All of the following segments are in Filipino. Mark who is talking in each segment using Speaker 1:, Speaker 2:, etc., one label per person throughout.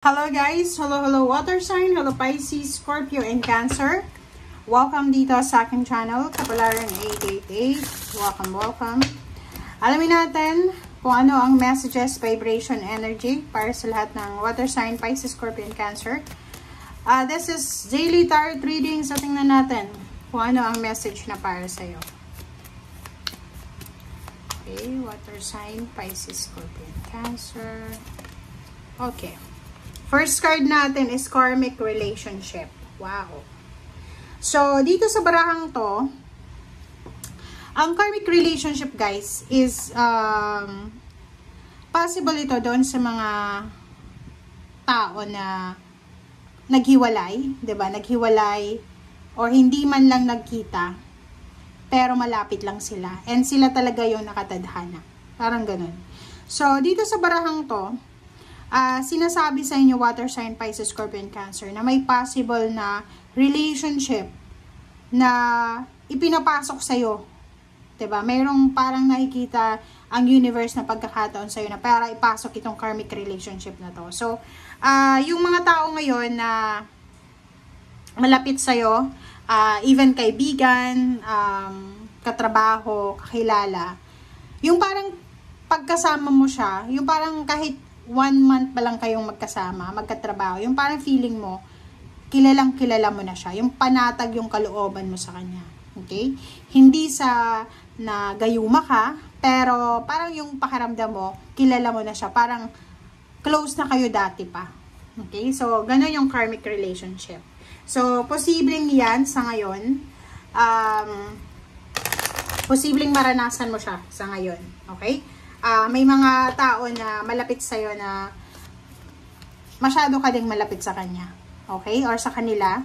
Speaker 1: Hello guys! Hello water sign, hello Pisces, Scorpio, and Cancer. Welcome dito sa aking channel, Kapalaran 888. Welcome. Alamin natin kung ano ang messages, vibration, energy para sa lahat ng water sign, Pisces, Scorpio, and Cancer. This is daily tarot reading, so tingnan natin kung ano ang message na para sa'yo. Okay, water sign, Pisces, Scorpio, and Cancer. Okay. First card natin is karmic relationship. Wow. So, dito sa barahang to, ang karmic relationship, guys, is possible ito doon sa mga tao na naghiwalay, 'di ba? Naghiwalay or hindi man lang nagkita, pero malapit lang sila. And sila talaga yung nakatadhana. Parang ganun. So, dito sa barahang to, sinasabi sa inyo, water sign, Pisces, Scorpio, and Cancer, na may possible na relationship na ipinapasok sa'yo. Diba? Mayroong parang nakikita ang universe na pagkakataon sa'yo na para ipasok itong karmic relationship na to. So, yung mga tao ngayon na malapit sa'yo, even kaibigan, katrabaho, kakilala, yung parang pagkasama mo siya, yung parang kahit 1 month pa lang kayong magkasama, magkatrabaho, yung parang feeling mo, kilalang kilala mo na siya. Yung panatag yung kalooban mo sa kanya. Okay? Hindi sa nagayuma ka, pero parang yung pakiramdam mo, kilala mo na siya. Parang close na kayo dati pa. Okay? So, ganun yung karmic relationship. So, posibleng yan sa ngayon. Posibleng maranasan mo siya sa ngayon. Okay? May mga tao na malapit sa'yo na masyado ka ding malapit sa kanya. Okay? Or sa kanila.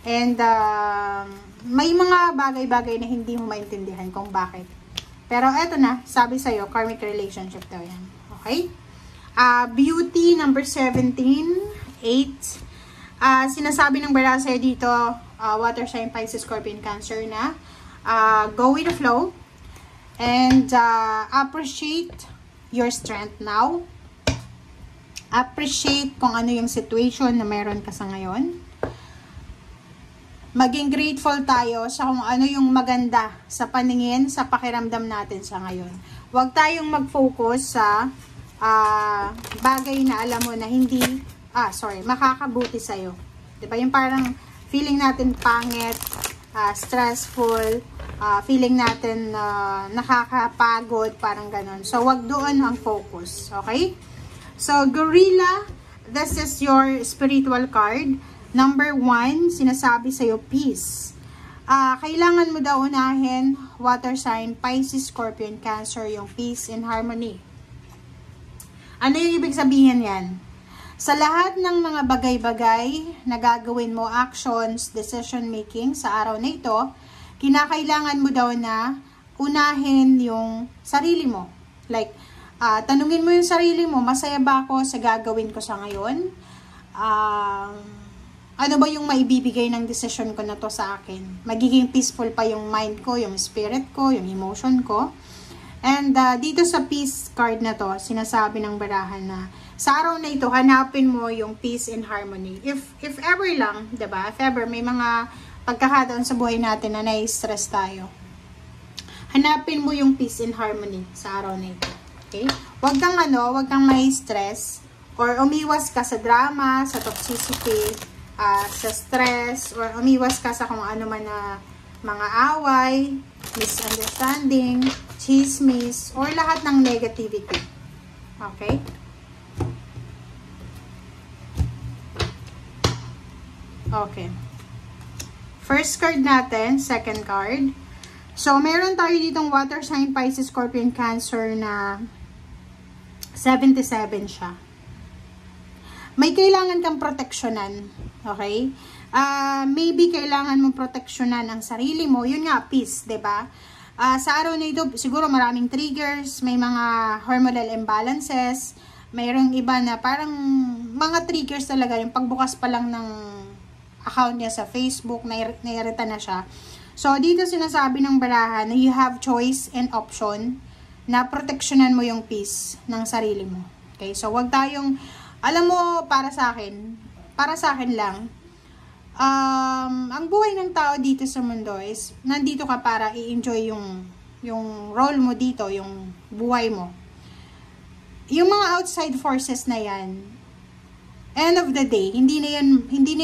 Speaker 1: And may mga bagay-bagay na hindi mo maintindihan kung bakit. Pero eto na, sabi sa'yo, karmic relationship daw yan. Okay? Beauty, number 17, 8. Sinasabi ng baraha sa'yo dito, water sign, Pisces, Scorpio, and Cancer na go with the flow. And appreciate your strength now. Appreciate kung ano yung situation na meron ka sa ngayon. Maging grateful tayo sa kung ano yung maganda sa paningin, sa pakiramdam natin sa ngayon. Huwag tayong mag-focus sa bagay na alam mo na hindi, makakabuti sa'yo. Diba? Yung parang feeling natin pangit, stressful, feeling natin nakakapagod, parang ganun. So, wag doon ang focus. Okay? So, Gorilla, this is your spiritual card. Number 1, sinasabi sa'yo, peace. Kailangan mo daw unahin, water sign, Pisces, Scorpio, and Cancer, yung peace and harmony. Ano yung ibig sabihin yan? Sa lahat ng mga bagay-bagay na gagawin mo, actions, decision making sa araw na ito, kinakailangan mo daw na unahin yung sarili mo. Like, tanungin mo yung sarili mo, masaya ba ako sa gagawin ko sa ngayon? Ano ba yung maibibigay ng decision ko na to sa akin? Magiging peaceful pa yung mind ko, yung spirit ko, yung emotion ko. And dito sa peace card na to, sinasabi ng barahan na sa araw na ito, hanapin mo yung peace and harmony. If ever lang, diba? If ever may mga pagkakataon sa buhay natin na nai-stress tayo, hanapin mo yung peace and harmony sa araw na ito. Okay? Huwag kang mai-stress or umiwas ka sa drama, sa toxicity, sa stress, or umiwas ka sa kung ano man na mga away, misunderstanding, chismis, or lahat ng negativity. Okay? Okay. First card natin, second card. So, meron tayo ditong water sign, Pisces, Scorpio, and Cancer na 77 siya. May kailangan kang proteksyonan. Okay? Maybe kailangan mong proteksyonan ang sarili mo. Yun nga, peace, diba? Sa araw na ito, siguro maraming triggers, may mga hormonal imbalances, mayroong iba na parang mga triggers talaga, yung pagbukas pa lang ng account niya sa Facebook, nairita na siya. So, dito sinasabi ng baraha na you have choice and option na proteksyonan mo yung peace ng sarili mo. Okay? So, wag tayong Alam mo, para sa akin lang, ang buhay ng tao dito sa mundo is, nandito ka para i-enjoy yung role mo dito, yung buhay mo. Yung mga outside forces na yan, end of the day, hindi na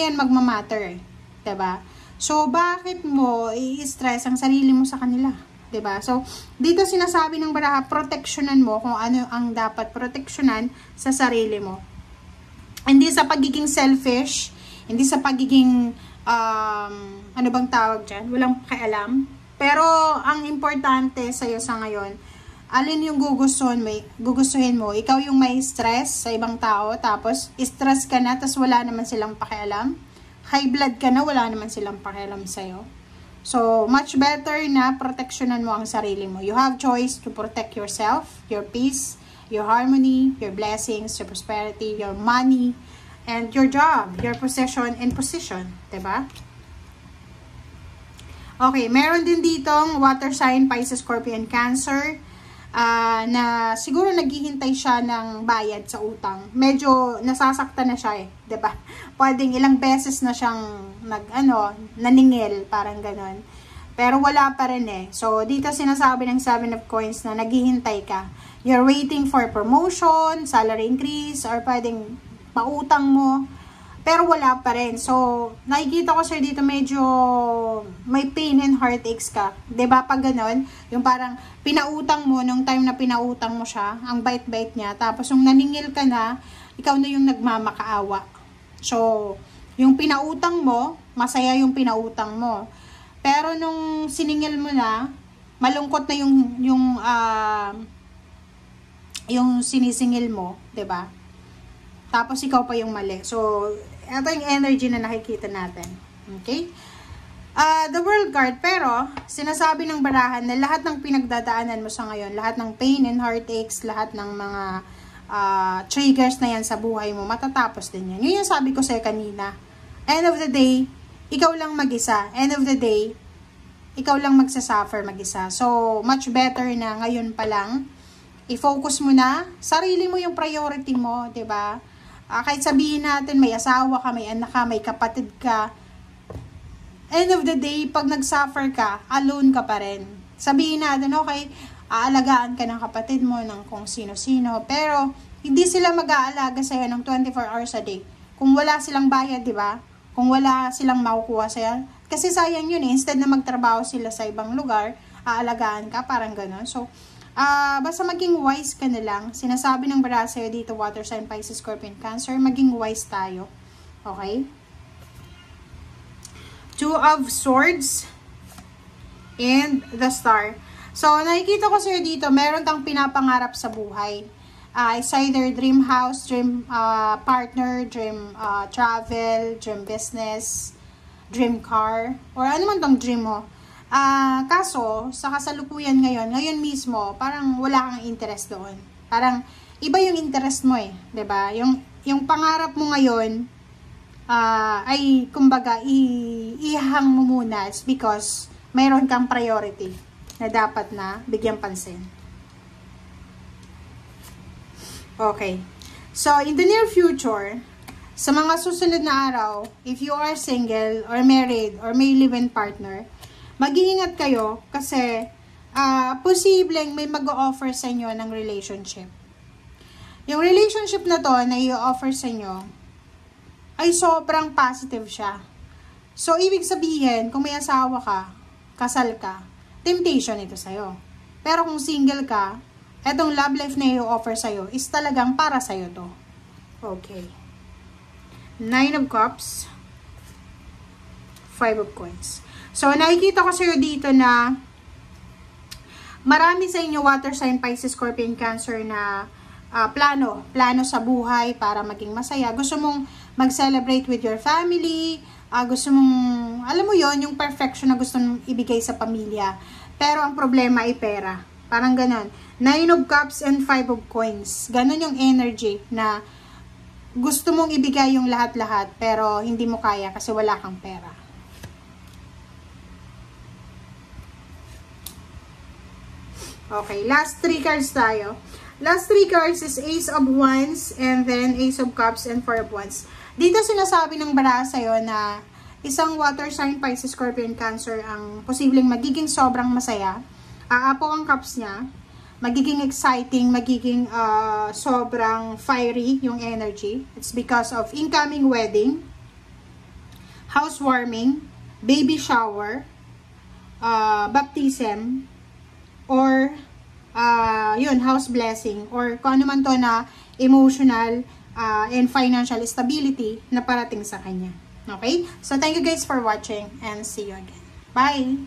Speaker 1: yan magmamatter, 'di ba? So, bakit mo i-stress ang sarili mo sa kanila? 'Di ba? So, dito sinasabi ng baraha, proteksyonan mo kung ano ang dapat proteksyonan sa sarili mo. Hindi sa pagiging selfish, hindi sa pagiging, ano bang tawag dyan? Walang pakialam. Pero, ang importante sa'yo sa ngayon, alin yung gugustuhin mo? Ikaw yung may stress sa ibang tao, tapos stress ka na, tapos wala naman silang pakialam. High blood ka na, wala naman silang pakialam sa'yo. So, much better na proteksyonan mo ang sarili mo. You have choice to protect yourself, your peace, your harmony, your blessings, your prosperity, your money, and your job, your possession and position. Diba? Okay, meron din ditong water sign, Pisces, Scorpion, Cancer, na siguro naghihintay siya ng bayad sa utang. Medyo nasasaktan na siya eh, 'di ba? Pwedeng ilang beses na siyang naningil, parang ganon. Pero wala pa rin eh. So dito sinasabi ng 7 of Coins na naghihintay ka. You're waiting for promotion, salary increase, or pwedeng pautang mo. Pero wala pa rin. So, nakikita ko sir dito medyo may pain and heartaches ka. 'Di ba pag ganon, yung parang pinautang mo nung time na pinautang mo siya, ang bait-bait niya. Tapos yung naningil ka na, ikaw na yung nagmamakaawa. So, yung pinautang mo, masaya yung pinautang mo. Pero nung siningil mo na, malungkot na yung sinisingil mo, 'di ba? Tapos ikaw pa yung mali. So, ito yung energy na nakikita natin. Okay? The World card, pero sinasabi ng barahan na lahat ng pinagdadaanan mo sa ngayon, lahat ng pain and heartaches, lahat ng mga triggers na yan sa buhay mo, matatapos din yan. Yun yung sabi ko sa'yo kanina. End of the day, ikaw lang mag-isa. End of the day, ikaw lang magsasuffer mag-isa. So, much better na ngayon pa lang, i-focus mo na, sarili mo yung priority mo, 'di ba? Kahit sabihin natin may asawa ka, may anak ka, may kapatid ka, end of the day, pag nag-suffer ka, alone ka pa rin. Sabihin natin, okay, aalagaan ka ng kapatid mo, ng kung sino-sino, pero hindi sila mag-aalaga sa'yo ng 24 hours a day. Kung wala silang bayad, di ba? Kung wala silang makukuha sa'yo, kasi sayang yun eh, instead na magtrabaho sila sa ibang lugar, aalagaan ka, parang gano'n. So, basta maging wise ka na lang. Sinasabi ng bara sa'yo dito, water sign, Pisces, Scorpion, Cancer, maging wise tayo. Okay? 2 of Swords and the Star. So, nakikita ko sa'yo dito, meron kang pinapangarap sa buhay. It's either dream house, dream partner, dream travel, dream business, dream car, or ano man tong dream mo. Kaso, sa kasalukuyan ngayon mismo, parang wala kang interest doon. Parang, iba yung interest mo eh, 'di ba? Yung pangarap mo ngayon, ay, kumbaga, ihang mo muna because mayroon kang priority na dapat na bigyang pansin. Okay. So, in the near future, sa mga susunod na araw, if you are single or married or may live-in partner, mag-iingat kayo kasi posibleng may mag-o-offer sa inyo ng relationship. Yung relationship na to na i-offer sa inyo ay sobrang positive siya. So, ibig sabihin, kung may asawa ka, kasal ka, temptation ito sa'yo. Pero kung single ka, etong love life na i-offer sa'yo is talagang para sa'yo to. Okay. 9 of Cups, 5 of Coins. So, nakikita ko sa'yo dito na marami sa inyo water sign, Pisces, Scorpion, Cancer na plano sa buhay para maging masaya. Gusto mong mag-celebrate with your family, gusto mong, alam mo yon yung perfection na gusto mong ibigay sa pamilya. Pero ang problema ay pera. Parang ganon. 9 of Cups and 5 of Coins. Ganon yung energy na gusto mong ibigay yung lahat-lahat pero hindi mo kaya kasi wala kang pera. Okay, last 3 cards tayo. Last 3 cards is Ace of Wands, and then Ace of Cups, and 4 of Wands. Dito sinasabi ng baraha sa'yo na isang water sign, Pisces, Scorpio, and Cancer ang posibleng magiging sobrang masaya. Aapaw ang cups niya. Magiging exciting, magiging sobrang fiery yung energy. It's because of incoming wedding, housewarming, baby shower, baptism, or yun, house blessing, or kung ano man to na emotional and financial stability na parating sa kanya. Okay? So, thank you guys for watching and see you again. Bye!